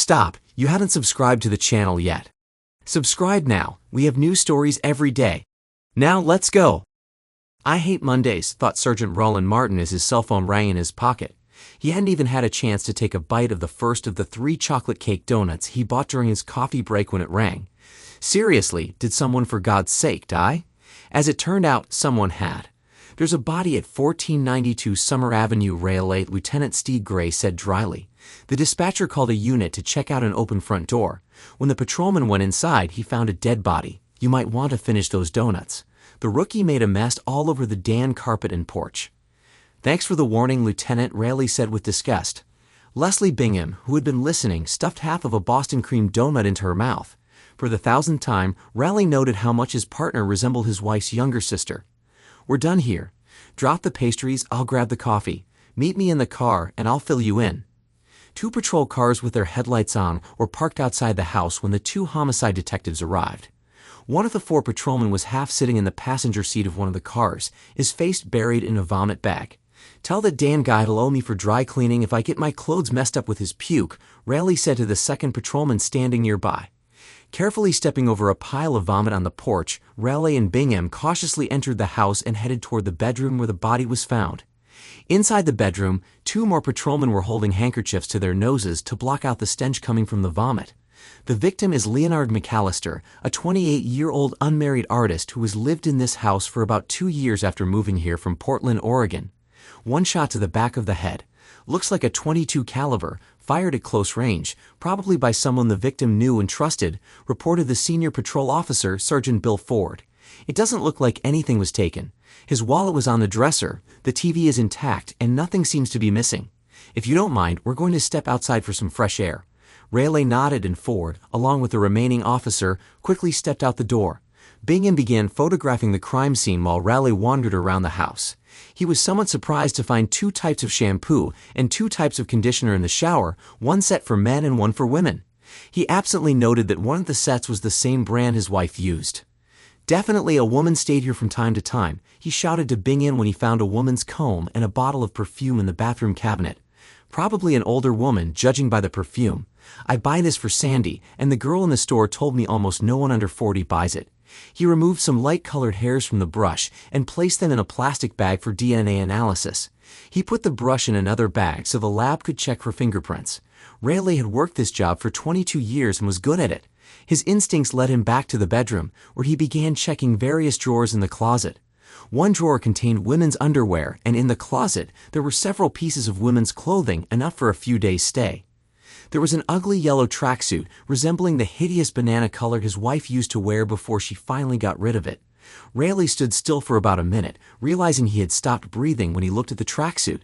Stop, you haven't subscribed to the channel yet. Subscribe now, we have new stories every day. Now let's go. I hate Mondays, thought Sergeant Roland Martin as his cell phone rang in his pocket. He hadn't even had a chance to take a bite of the first of the 3 chocolate cake donuts he bought during his coffee break when it rang. Seriously, did someone for God's sake die? As it turned out, someone had. There's a body at 1492 Summer Avenue, Railway, Lieutenant Steve Gray said dryly. The dispatcher called a unit to check out an open front door. When the patrolman went inside, he found a dead body. You might want to finish those donuts. The rookie made a mess all over the Dan carpet and porch. Thanks for the warning, Lieutenant, Rayleigh said with disgust. Leslie Bingham, who had been listening, stuffed half of a Boston cream donut into her mouth. For the 1000th time, Raleigh noted how much his partner resembled his wife's younger sister. We're done here. Drop the pastries, I'll grab the coffee. Meet me in the car, and I'll fill you in. 2 patrol cars with their headlights on were parked outside the house when the 2 homicide detectives arrived. One of the 4 patrolmen was half sitting in the passenger seat of one of the cars, his face buried in a vomit bag. Tell that Dan guy he'll owe me for dry cleaning if I get my clothes messed up with his puke, Raleigh said to the 2nd patrolman standing nearby. Carefully stepping over a pile of vomit on the porch, Raleigh and Bingham cautiously entered the house and headed toward the bedroom where the body was found. Inside the bedroom, 2 more patrolmen were holding handkerchiefs to their noses to block out the stench coming from the vomit. The victim is Leonard McAllister, a 28-year-old unmarried artist who has lived in this house for about 2 years after moving here from Portland, Oregon. 1 shot to the back of the head. Looks like a .22 caliber, fired at close range, probably by someone the victim knew and trusted, reported the senior patrol officer, Sergeant Bill Ford. It doesn't look like anything was taken. His wallet was on the dresser, the TV is intact, and nothing seems to be missing. If you don't mind, we're going to step outside for some fresh air. Raleigh nodded and Ford, along with the remaining officer, quickly stepped out the door. Bingham began photographing the crime scene while Raleigh wandered around the house. He was somewhat surprised to find 2 types of shampoo and 2 types of conditioner in the shower, one set for men and one for women. He absently noted that one of the sets was the same brand his wife used. Definitely a woman stayed here from time to time, he shouted to Bingham when he found a woman's comb and a bottle of perfume in the bathroom cabinet. Probably an older woman, judging by the perfume. I buy this for Sandy, and the girl in the store told me almost no one under 40 buys it. He removed some light-colored hairs from the brush and placed them in a plastic bag for DNA analysis. He put the brush in another bag so the lab could check for fingerprints. Raleigh had worked this job for 22 years and was good at it. His instincts led him back to the bedroom, where he began checking various drawers in the closet. One drawer contained women's underwear, and in the closet there were several pieces of women's clothing, enough for a few days' stay. There was an ugly yellow tracksuit resembling the hideous banana color his wife used to wear before she finally got rid of it. Raleigh stood still for about a minute, realizing he had stopped breathing when he looked at the tracksuit.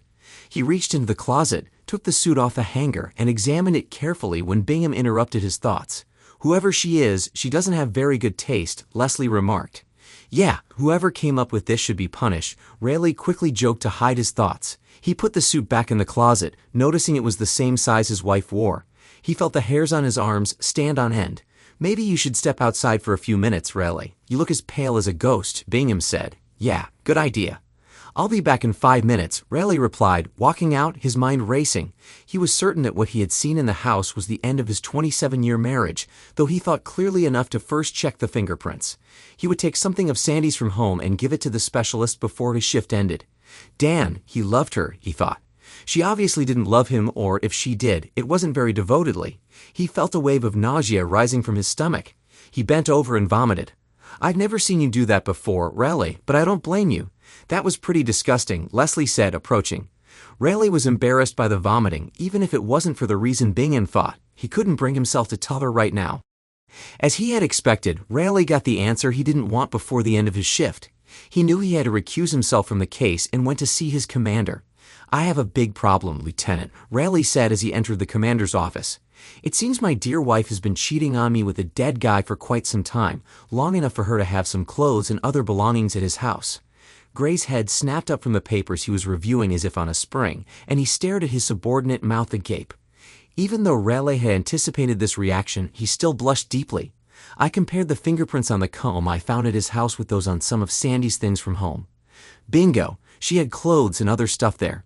He reached into the closet, took the suit off the hanger, and examined it carefully when Bingham interrupted his thoughts. Whoever she is, she doesn't have very good taste, Leslie remarked. Yeah, whoever came up with this should be punished, Raleigh quickly joked to hide his thoughts. He put the suit back in the closet, noticing it was the same size his wife wore. He felt the hairs on his arms stand on end. Maybe you should step outside for a few minutes, Raleigh. You look as pale as a ghost, Bingham said. Yeah, good idea. I'll be back in 5 minutes, Raleigh replied, walking out, his mind racing. He was certain that what he had seen in the house was the end of his 27-year marriage, though he thought clearly enough to first check the fingerprints. He would take something of Sandy's from home and give it to the specialist before his shift ended. Dan, he loved her, he thought. She obviously didn't love him, or if she did, it wasn't very devotedly. He felt a wave of nausea rising from his stomach. He bent over and vomited. I've never seen you do that before, Raleigh, but I don't blame you. That was pretty disgusting, Leslie said, approaching. Raleigh was embarrassed by the vomiting, even if it wasn't for the reason Bingham thought. He couldn't bring himself to tell her right now. As he had expected, Raleigh got the answer he didn't want before the end of his shift. He knew he had to recuse himself from the case and went to see his commander. I have a big problem, Lieutenant, Raleigh said as he entered the commander's office. It seems my dear wife has been cheating on me with a dead guy for quite some time, long enough for her to have some clothes and other belongings at his house. Gray's head snapped up from the papers he was reviewing as if on a spring, and he stared at his subordinate, mouth agape. Even though Raleigh had anticipated this reaction, he still blushed deeply. I compared the fingerprints on the comb I found at his house with those on some of Sandy's things from home. Bingo! She had clothes and other stuff there.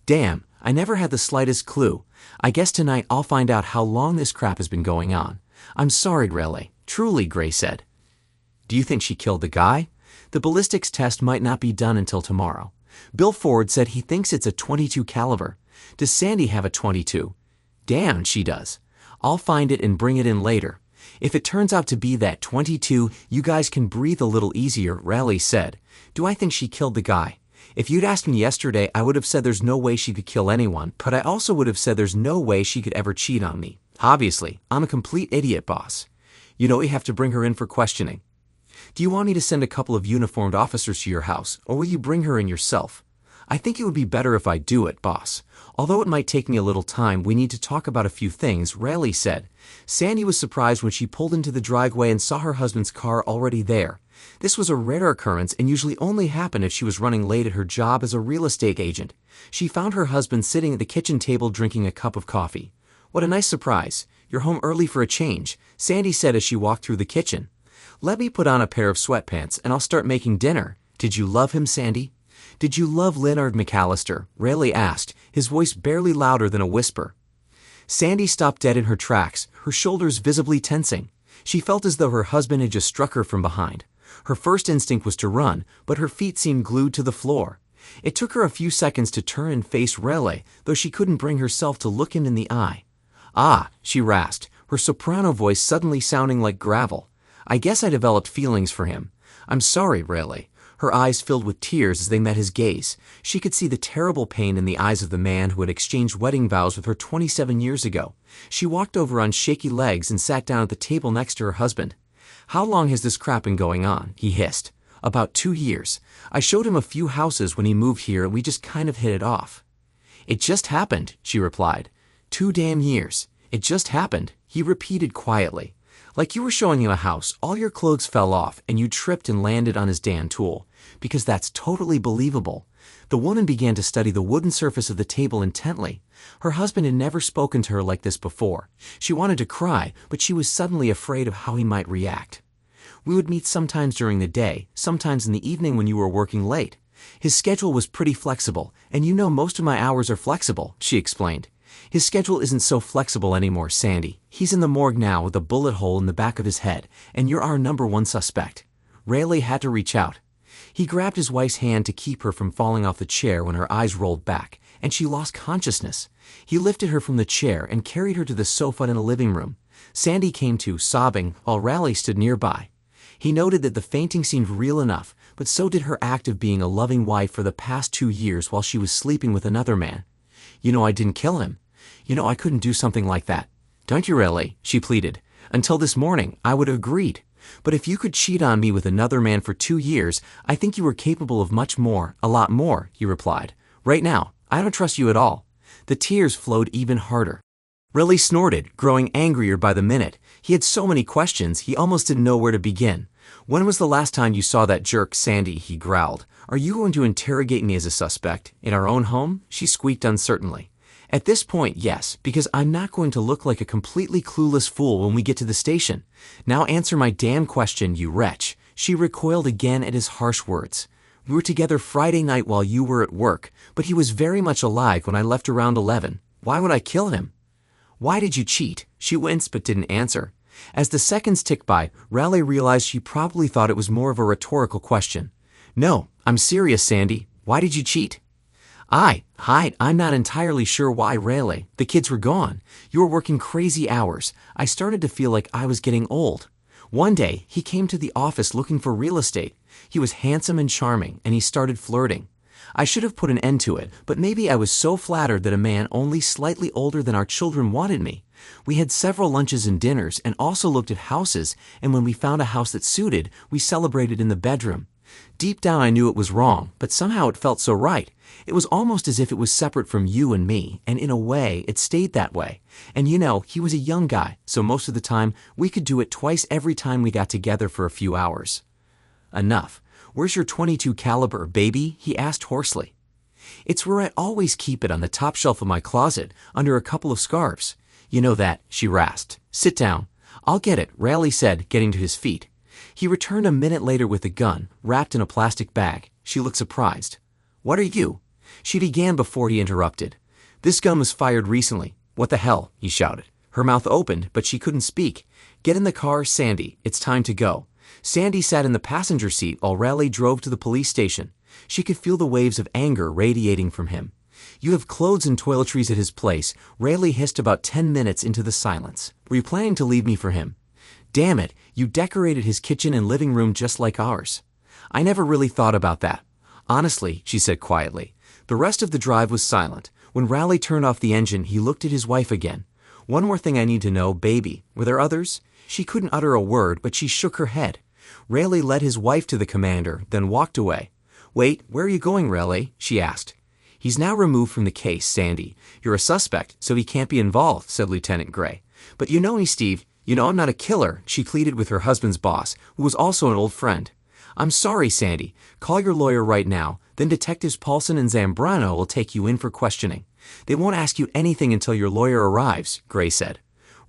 Damn, I never had the slightest clue. I guess tonight I'll find out how long this crap has been going on. I'm sorry, Riley. Truly, Gray said. Do you think she killed the guy? The ballistics test might not be done until tomorrow. Bill Ford said he thinks it's a .22 caliber. Does Sandy have a .22? Damn, she does. I'll find it and bring it in later. If it turns out to be that .22, you guys can breathe a little easier, Riley said. Do I think she killed the guy? If you'd asked me yesterday, I would have said there's no way she could kill anyone, but I also would have said there's no way she could ever cheat on me. Obviously, I'm a complete idiot, boss. You know you have to bring her in for questioning. Do you want me to send a couple of uniformed officers to your house, or will you bring her in yourself? I think it would be better if I do it, boss. Although it might take me a little time, we need to talk about a few things, Riley said. Sandy was surprised when she pulled into the driveway and saw her husband's car already there. This was a rare occurrence and usually only happened if she was running late at her job as a real estate agent. She found her husband sitting at the kitchen table drinking a cup of coffee. What a nice surprise. You're home early for a change, Sandy said as she walked through the kitchen. Let me put on a pair of sweatpants and I'll start making dinner. Did you love him, Sandy? Did you love Leonard McAllister? Riley asked, his voice barely louder than a whisper. Sandy stopped dead in her tracks, her shoulders visibly tensing. She felt as though her husband had just struck her from behind. Her first instinct was to run, but her feet seemed glued to the floor. It took her a few seconds to turn and face Riley, though she couldn't bring herself to look him in the eye. Ah, she rasped, her soprano voice suddenly sounding like gravel. I guess I developed feelings for him. I'm sorry, Riley. Her eyes filled with tears as they met his gaze. She could see the terrible pain in the eyes of the man who had exchanged wedding vows with her 27 years ago. She walked over on shaky legs and sat down at the table next to her husband. How long has this crap been going on? He hissed. About 2 years. I showed him a few houses when he moved here and we just kind of hit it off. It just happened, she replied. 2 damn years. It just happened, he repeated quietly. Like you were showing him a house, all your clothes fell off and you tripped and landed on his damn tool. Because that's totally believable. The woman began to study the wooden surface of the table intently. Her husband had never spoken to her like this before. She wanted to cry, but she was suddenly afraid of how he might react. We would meet sometimes during the day, sometimes in the evening when you were working late. His schedule was pretty flexible, and you know most of my hours are flexible, she explained. His schedule isn't so flexible anymore, Sandy. He's in the morgue now with a bullet hole in the back of his head, and you're our #1 suspect. Riley had to reach out. He grabbed his wife's hand to keep her from falling off the chair when her eyes rolled back, and she lost consciousness. He lifted her from the chair and carried her to the sofa in the living room. Sandy came to, sobbing, while Riley stood nearby. He noted that the fainting seemed real enough, but so did her act of being a loving wife for the past 2 years while she was sleeping with another man. You know I didn't kill him. You know I couldn't do something like that. Don't you, Riley? She pleaded. Until this morning, I would have agreed. But if you could cheat on me with another man for 2 years, I think you were capable of much more, a lot more, he replied. Right now, I don't trust you at all. The tears flowed even harder. Riley snorted, growing angrier by the minute. He had so many questions, he almost didn't know where to begin. When was the last time you saw that jerk, Sandy? He growled. Are you going to interrogate me as a suspect? In our own home? She squeaked uncertainly. At this point, yes, because I'm not going to look like a completely clueless fool when we get to the station. Now answer my damn question, you wretch. She recoiled again at his harsh words. We were together Friday night while you were at work, but he was very much alive when I left around 11. Why would I kill him? Why did you cheat? She winced but didn't answer. As the seconds ticked by, Riley realized she probably thought it was more of a rhetorical question. No, I'm serious, Sandy. Why did you cheat? I'm not entirely sure why, Riley. The kids were gone. You were working crazy hours. I started to feel like I was getting old. One day, he came to the office looking for real estate. He was handsome and charming, and he started flirting. I should have put an end to it, but maybe I was so flattered that a man only slightly older than our children wanted me. We had several lunches and dinners and also looked at houses, and when we found a house that suited, we celebrated in the bedroom. Deep down I knew it was wrong, but somehow it felt so right. It was almost as if it was separate from you and me, and in a way, it stayed that way. And you know, he was a young guy, so most of the time, we could do it twice every time we got together for a few hours. Enough. Where's your .22 caliber, baby? He asked hoarsely. It's where I always keep it, on the top shelf of my closet, under a couple of scarves. You know that, she rasped. Sit down. I'll get it, Riley said, getting to his feet. He returned a minute later with a gun, wrapped in a plastic bag. She looked surprised. What are you? She began before he interrupted. This gun was fired recently. What the hell? He shouted. Her mouth opened, but she couldn't speak. Get in the car, Sandy. It's time to go. Sandy sat in the passenger seat while Raleigh drove to the police station. She could feel the waves of anger radiating from him. You have clothes and toiletries at his place, Raleigh hissed about 10 minutes into the silence. Were you planning to leave me for him? Damn it, you decorated his kitchen and living room just like ours. I never really thought about that. Honestly, she said quietly. The rest of the drive was silent. When Raleigh turned off the engine, he looked at his wife again. One more thing I need to know, baby. Were there others? She couldn't utter a word, but she shook her head. Raleigh led his wife to the commander, then walked away. Wait, where are you going, Raleigh? She asked. He's now removed from the case, Sandy. You're a suspect, so he can't be involved, said Lieutenant Gray. But you know me, Steve. You know I'm not a killer, she pleaded with her husband's boss, who was also an old friend. I'm sorry, Sandy. Call your lawyer right now, then Detectives Paulson and Zambrano will take you in for questioning. They won't ask you anything until your lawyer arrives, Gray said.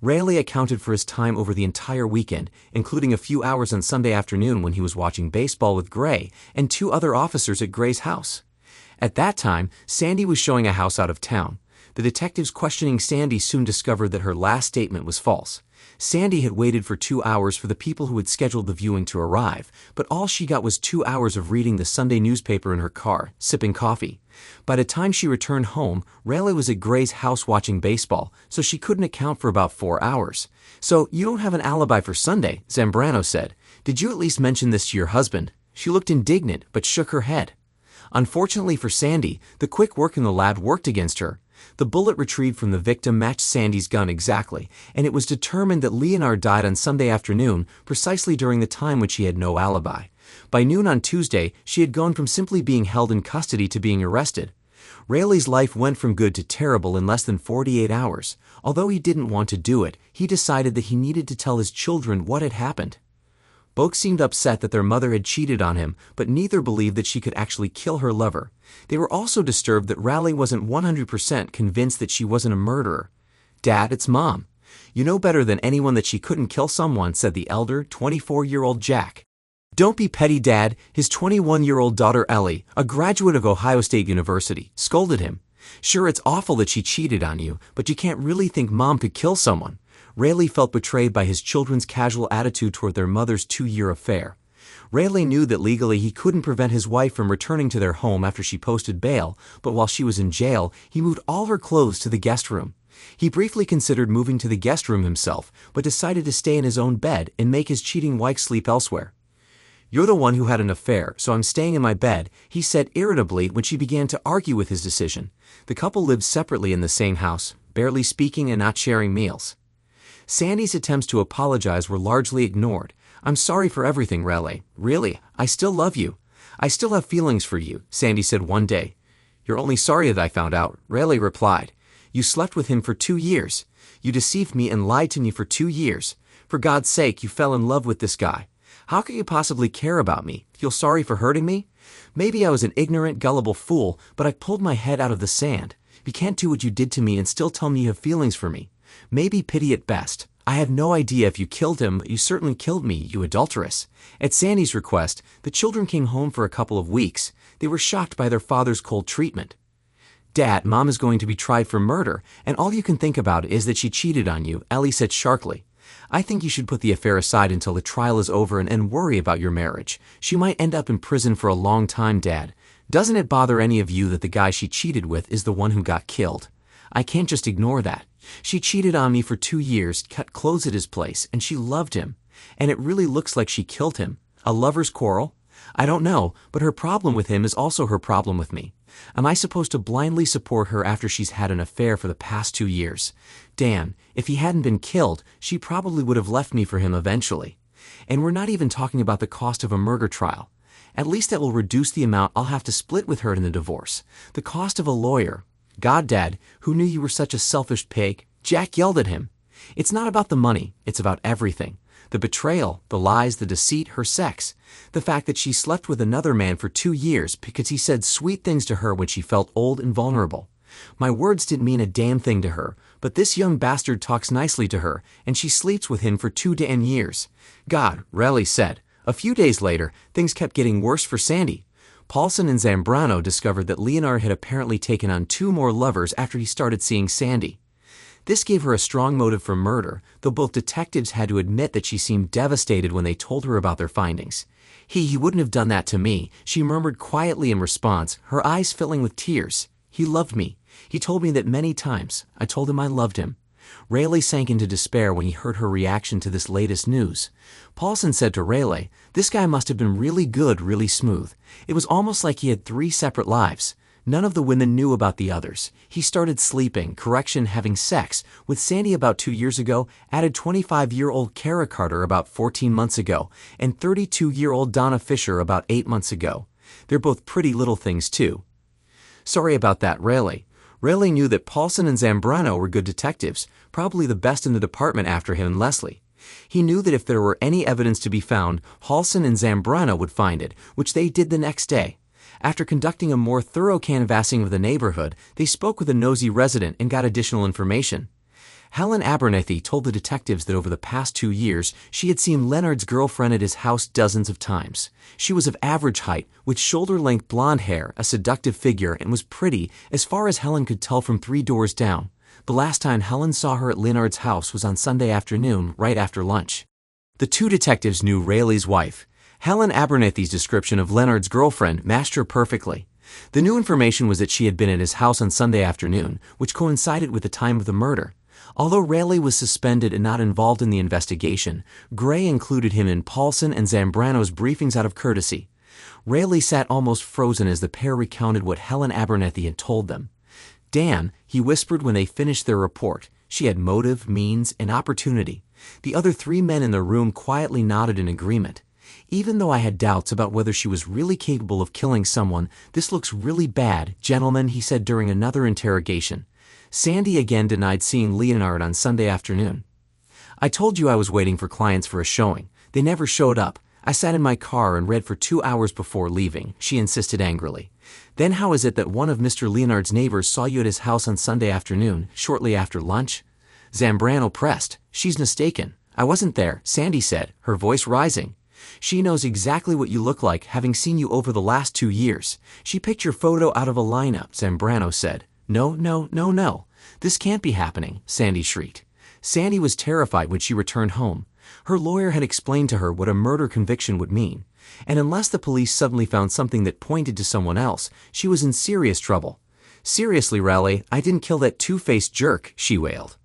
Raleigh accounted for his time over the entire weekend, including a few hours on Sunday afternoon when he was watching baseball with Gray and 2 other officers at Gray's house. At that time, Sandy was showing a house out of town. The detectives questioning Sandy soon discovered that her last statement was false. Sandy had waited for 2 hours for the people who had scheduled the viewing to arrive, but all she got was 2 hours of reading the Sunday newspaper in her car, sipping coffee. By the time she returned home, Raleigh was at Gray's house watching baseball, so she couldn't account for about 4 hours. So you don't have an alibi for Sunday, Zambrano said. Did you at least mention this to your husband? She looked indignant, but shook her head. Unfortunately for Sandy, the quick work in the lab worked against her. The bullet retrieved from the victim matched Sandy's gun exactly, and it was determined that Leonard died on Sunday afternoon, precisely during the time when she had no alibi. By noon on Tuesday, she had gone from simply being held in custody to being arrested. Raleigh's life went from good to terrible in less than 48 hours. Although he didn't want to do it, he decided that he needed to tell his children what had happened. Both seemed upset that their mother had cheated on him, but neither believed that she could actually kill her lover. They were also disturbed that Raleigh wasn't 100% convinced that she wasn't a murderer. Dad, it's Mom. You know better than anyone that she couldn't kill someone, said the elder, 24-year-old Jack. Don't be petty, Dad, his 21-year-old daughter Ellie, a graduate of Ohio State University, scolded him. Sure, it's awful that she cheated on you, but you can't really think Mom could kill someone. Raleigh felt betrayed by his children's casual attitude toward their mother's 2-year affair. Raleigh knew that legally he couldn't prevent his wife from returning to their home after she posted bail, but while she was in jail, he moved all her clothes to the guest room. He briefly considered moving to the guest room himself, but decided to stay in his own bed and make his cheating wife sleep elsewhere. You're the one who had an affair, so I'm staying in my bed, he said irritably when she began to argue with his decision. The couple lived separately in the same house, barely speaking and not sharing meals. Sandy's attempts to apologize were largely ignored. I'm sorry for everything, Raleigh. Really, I still love you. I still have feelings for you, Sandy said one day. You're only sorry that I found out, Raleigh replied. You slept with him for 2 years. You deceived me and lied to me for 2 years. For God's sake, you fell in love with this guy. How could you possibly care about me? Feel sorry for hurting me? Maybe I was an ignorant, gullible fool, but I pulled my head out of the sand. You can't do what you did to me and still tell me you have feelings for me. Maybe pity at best. I have no idea if you killed him, but you certainly killed me, you adulteress. At Sandy's request, the children came home for a couple of weeks. They were shocked by their father's cold treatment. Dad, Mom is going to be tried for murder, and all you can think about is that she cheated on you, Ellie said sharply. I think you should put the affair aside until the trial is over and worry about your marriage. She might end up in prison for a long time, Dad. Doesn't it bother any of you that the guy she cheated with is the one who got killed? I can't just ignore that. She cheated on me for 2 years, cut clothes at his place, and she loved him. And it really looks like she killed him. A lover's quarrel? I don't know, but her problem with him is also her problem with me. Am I supposed to blindly support her after she's had an affair for the past 2 years? Damn, if he hadn't been killed, she probably would have left me for him eventually. And we're not even talking about the cost of a murder trial. At least that will reduce the amount I'll have to split with her in the divorce. The cost of a lawyer. God, Dad, who knew you were such a selfish pig? Jack yelled at him. It's not about the money, it's about everything. The betrayal, the lies, the deceit, her sex. The fact that she slept with another man for 2 years because he said sweet things to her when she felt old and vulnerable. My words didn't mean a damn thing to her, but this young bastard talks nicely to her, and she sleeps with him for 2 damn years. God, Raleigh said. A few days later, things kept getting worse for Sandy. Paulson and Zambrano discovered that Leonard had apparently taken on 2 more lovers after he started seeing Sandy. This gave her a strong motive for murder, though both detectives had to admit that she seemed devastated when they told her about their findings. He wouldn't have done that to me," she murmured quietly in response, her eyes filling with tears. "He loved me. He told me that many times. I told him I loved him." Rayleigh sank into despair when he heard her reaction to this latest news. Paulson said to Rayleigh, "This guy must have been really good, really smooth. It was almost like he had 3 separate lives. None of the women knew about the others. He started sleeping, having sex, with Sandy about 2 years ago, added 25-year-old Kara Carter about 14 months ago, and 32-year-old Donna Fisher about 8 months ago. They're both pretty little things, too." "Sorry about that, Rayleigh." Rayleigh knew that Paulson and Zambrano were good detectives, probably the best in the department after him and Leslie. He knew that if there were any evidence to be found, Paulson and Zambrano would find it, which they did the next day. After conducting a more thorough canvassing of the neighborhood, they spoke with a nosy resident and got additional information. Helen Abernethy told the detectives that over the past 2 years, she had seen Leonard's girlfriend at his house dozens of times. She was of average height, with shoulder-length blonde hair, a seductive figure, and was pretty, as far as Helen could tell from 3 doors down. The last time Helen saw her at Leonard's house was on Sunday afternoon, right after lunch. The 2 detectives knew Rayleigh's wife. Helen Abernethy's description of Leonard's girlfriend matched her perfectly. The new information was that she had been at his house on Sunday afternoon, which coincided with the time of the murder. Although Rayleigh was suspended and not involved in the investigation, Gray included him in Paulson and Zambrano's briefings out of courtesy. Rayleigh sat almost frozen as the pair recounted what Helen Abernethy had told them. "Dan," he whispered when they finished their report. "She had motive, means, and opportunity." The other 3 men in the room quietly nodded in agreement. "Even though I had doubts about whether she was really capable of killing someone, this looks really bad, gentlemen," he said during another interrogation. Sandy again denied seeing Leonard on Sunday afternoon. "I told you I was waiting for clients for a showing. They never showed up. I sat in my car and read for 2 hours before leaving," she insisted angrily. "Then how is it that one of Mr. Leonard's neighbors saw you at his house on Sunday afternoon, shortly after lunch?" Zambrano pressed. "She's mistaken. I wasn't there," Sandy said, her voice rising. "She knows exactly what you look like, having seen you over the last 2 years. She picked your photo out of a lineup," Zambrano said. "No, no, no, no. This can't be happening," Sandy shrieked. Sandy was terrified when she returned home. Her lawyer had explained to her what a murder conviction would mean, and unless the police suddenly found something that pointed to someone else, she was in serious trouble. "Seriously, Raleigh, I didn't kill that two-faced jerk," she wailed.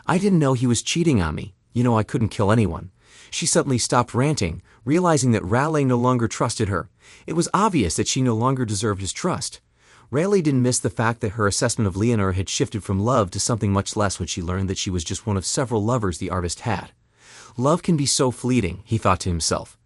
"I didn't know he was cheating on me. You know I couldn't kill anyone." She suddenly stopped ranting, realizing that Raleigh no longer trusted her. It was obvious that she no longer deserved his trust. Raleigh didn't miss the fact that her assessment of Leonard had shifted from love to something much less when she learned that she was just one of several lovers the artist had. Love can be so fleeting, he thought to himself.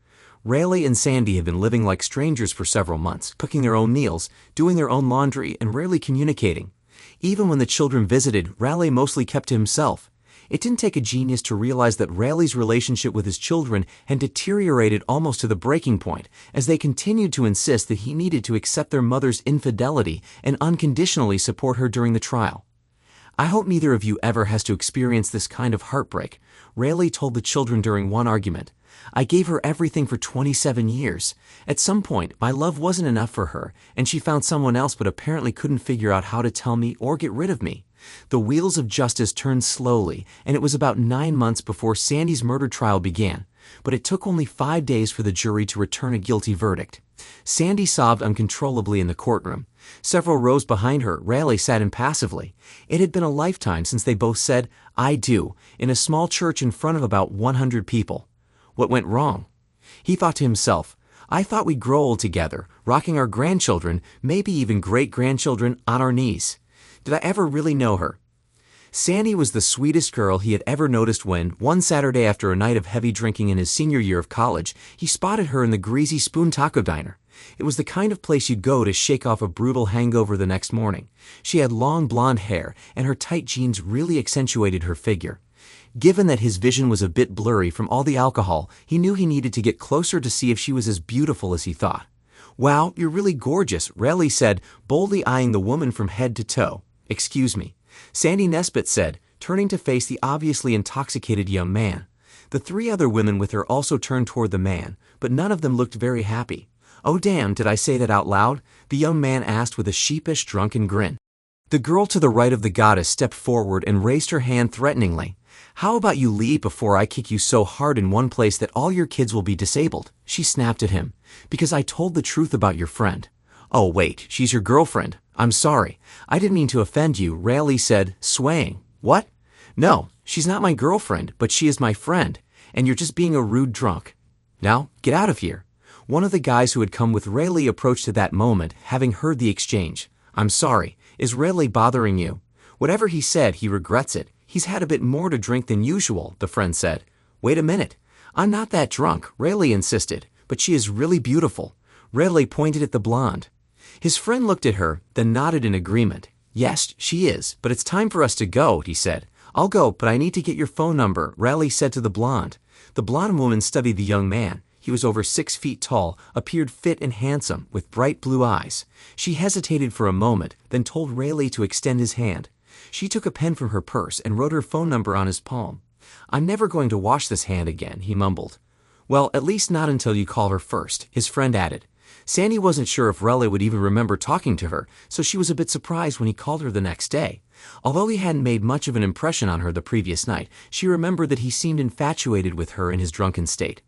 Raleigh and Sandy had been living like strangers for several months, cooking their own meals, doing their own laundry, and rarely communicating. Even when the children visited, Raleigh mostly kept to himself. It didn't take a genius to realize that Raleigh's relationship with his children had deteriorated almost to the breaking point, as they continued to insist that he needed to accept their mother's infidelity and unconditionally support her during the trial. "I hope neither of you ever has to experience this kind of heartbreak," Raleigh told the children during one argument. "I gave her everything for 27 years. At some point, my love wasn't enough for her, and she found someone else but apparently couldn't figure out how to tell me or get rid of me." The wheels of justice turned slowly, and it was about 9 months before Sandy's murder trial began, but it took only 5 days for the jury to return a guilty verdict. Sandy sobbed uncontrollably in the courtroom. Several rows behind her, Raleigh sat impassively. It had been a lifetime since they both said, "I do," in a small church in front of about 100 people. What went wrong? He thought to himself, "I thought we'd grow old together, rocking our grandchildren, maybe even great-grandchildren, on our knees. Did I ever really know her?" Sandy was the sweetest girl he had ever noticed when, one Saturday after a night of heavy drinking in his senior year of college, he spotted her in the greasy Spoon Taco Diner. It was the kind of place you'd go to shake off a brutal hangover the next morning. She had long blonde hair, and her tight jeans really accentuated her figure. Given that his vision was a bit blurry from all the alcohol, he knew he needed to get closer to see if she was as beautiful as he thought. "Wow, you're really gorgeous," Raleigh said, boldly eyeing the woman from head to toe. "Excuse me," Sandy Nesbitt said, turning to face the obviously intoxicated young man. The 3 other women with her also turned toward the man, but none of them looked very happy. "Oh damn, did I say that out loud?" the young man asked with a sheepish, drunken grin. The girl to the right of the goddess stepped forward and raised her hand threateningly. "How about you leave before I kick you so hard in one place that all your kids will be disabled?" she snapped at him. "Because I told the truth about your friend." "Oh wait, she's your girlfriend. I'm sorry. I didn't mean to offend you," Rayleigh said, swaying. "What? No, she's not my girlfriend, but she is my friend, and you're just being a rude drunk. Now, get out of here." One of the guys who had come with Rayleigh approached at that moment, having heard the exchange. "I'm sorry. Is Rayleigh bothering you?" "Whatever he said, he regrets it. He's had a bit more to drink than usual," the friend said. "Wait a minute. I'm not that drunk," Rayleigh insisted, "but she is really beautiful." Rayleigh pointed at the blonde. His friend looked at her, then nodded in agreement. "Yes, she is, but it's time for us to go," he said. "I'll go, but I need to get your phone number," Rayleigh said to the blonde. The blonde woman studied the young man. He was over 6 feet tall, appeared fit and handsome, with bright blue eyes. She hesitated for a moment, then told Rayleigh to extend his hand. She took a pen from her purse and wrote her phone number on his palm. "I'm never going to wash this hand again," he mumbled. "Well, at least not until you call her first," his friend added. Sandy wasn't sure if Rayleigh would even remember talking to her, so she was a bit surprised when he called her the next day. Although he hadn't made much of an impression on her the previous night, she remembered that he seemed infatuated with her in his drunken state.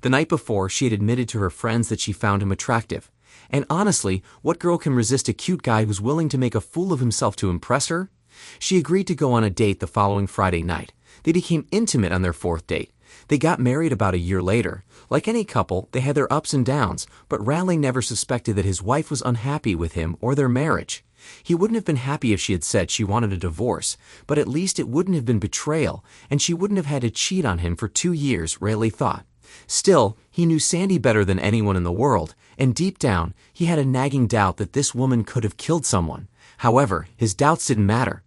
The night before, she had admitted to her friends that she found him attractive. And honestly, what girl can resist a cute guy who's willing to make a fool of himself to impress her? She agreed to go on a date the following Friday night. They became intimate on their 4th date. They got married about a year later. Like any couple, they had their ups and downs, but Rayleigh never suspected that his wife was unhappy with him or their marriage. He wouldn't have been happy if she had said she wanted a divorce, but at least it wouldn't have been betrayal, and she wouldn't have had to cheat on him for 2 years, Rayleigh thought. Still, he knew Sandy better than anyone in the world, and deep down, he had a nagging doubt that this woman could have killed someone. However, his doubts didn't matter.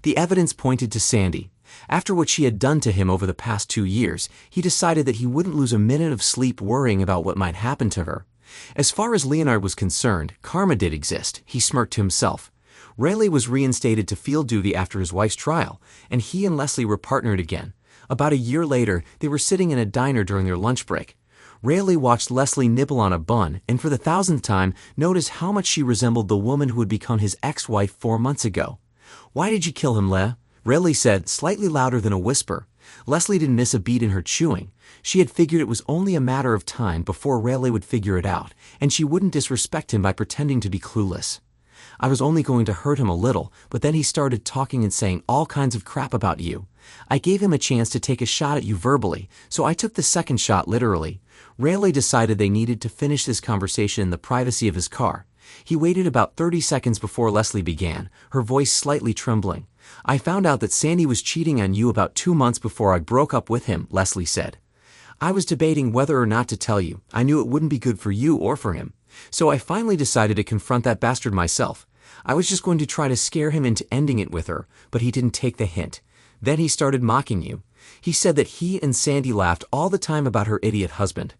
The evidence pointed to Sandy. After what she had done to him over the past 2 years, he decided that he wouldn't lose a minute of sleep worrying about what might happen to her. As far as Leonard was concerned, karma did exist, he smirked to himself. Rayleigh was reinstated to field duty after his wife's trial, and he and Leslie were partnered again. About a year later, they were sitting in a diner during their lunch break. Rayleigh watched Leslie nibble on a bun, and for the 1000th time, noticed how much she resembled the woman who had become his ex-wife 4 months ago. "Why did you kill him, Le?" Rayleigh said, slightly louder than a whisper. Leslie didn't miss a beat in her chewing. She had figured it was only a matter of time before Rayleigh would figure it out, and she wouldn't disrespect him by pretending to be clueless. "I was only going to hurt him a little, but then he started talking and saying all kinds of crap about you. I gave him a chance to take a shot at you verbally, so I took the second shot literally." Rayleigh decided they needed to finish this conversation in the privacy of his car. He waited about 30 seconds before Leslie began, her voice slightly trembling. "I found out that Sandy was cheating on you about 2 months before I broke up with him," Leslie said. "I was debating whether or not to tell you. I knew it wouldn't be good for you or for him. So I finally decided to confront that bastard myself. I was just going to try to scare him into ending it with her, but he didn't take the hint. Then he started mocking you. He said that he and Sandy laughed all the time about her idiot husband.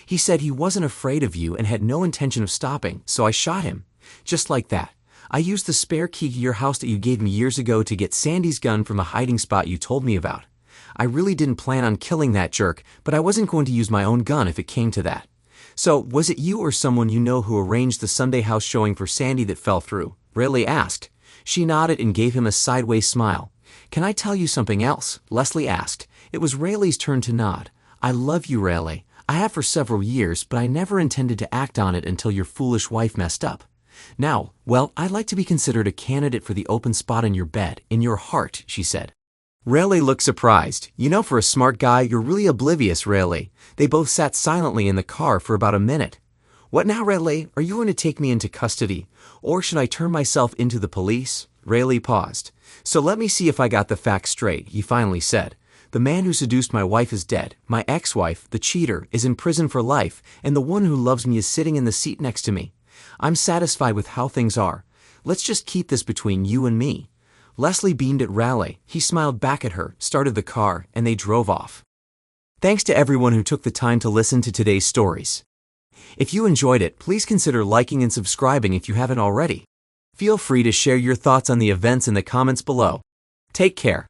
He said he wasn't afraid of you and had no intention of stopping, so I shot him. Just like that. I used the spare key to your house that you gave me years ago to get Sandy's gun from a hiding spot you told me about. I really didn't plan on killing that jerk, but I wasn't going to use my own gun if it came to that. So, was it you or someone you know who arranged the Sunday house showing for Sandy that fell through?" Rayleigh asked. She nodded and gave him a sideways smile. "Can I tell you something else?" Leslie asked. It was Rayleigh's turn to nod. "I love you, Rayleigh. I have for several years, but I never intended to act on it until your foolish wife messed up. Now, well, I'd like to be considered a candidate for the open spot in your bed, in your heart," she said. Rayleigh looked surprised. "You know, for a smart guy, you're really oblivious, Rayleigh." They both sat silently in the car for about a minute. "What now, Rayleigh? Are you going to take me into custody? Or should I turn myself into the police?" Rayleigh paused. "So let me see if I got the facts straight," he finally said. "The man who seduced my wife is dead. My ex-wife, the cheater, is in prison for life, and the one who loves me is sitting in the seat next to me. I'm satisfied with how things are. Let's just keep this between you and me." Leslie beamed at Rayleigh. He smiled back at her, started the car, and they drove off. Thanks to everyone who took the time to listen to today's stories. If you enjoyed it, please consider liking and subscribing if you haven't already. Feel free to share your thoughts on the events in the comments below. Take care.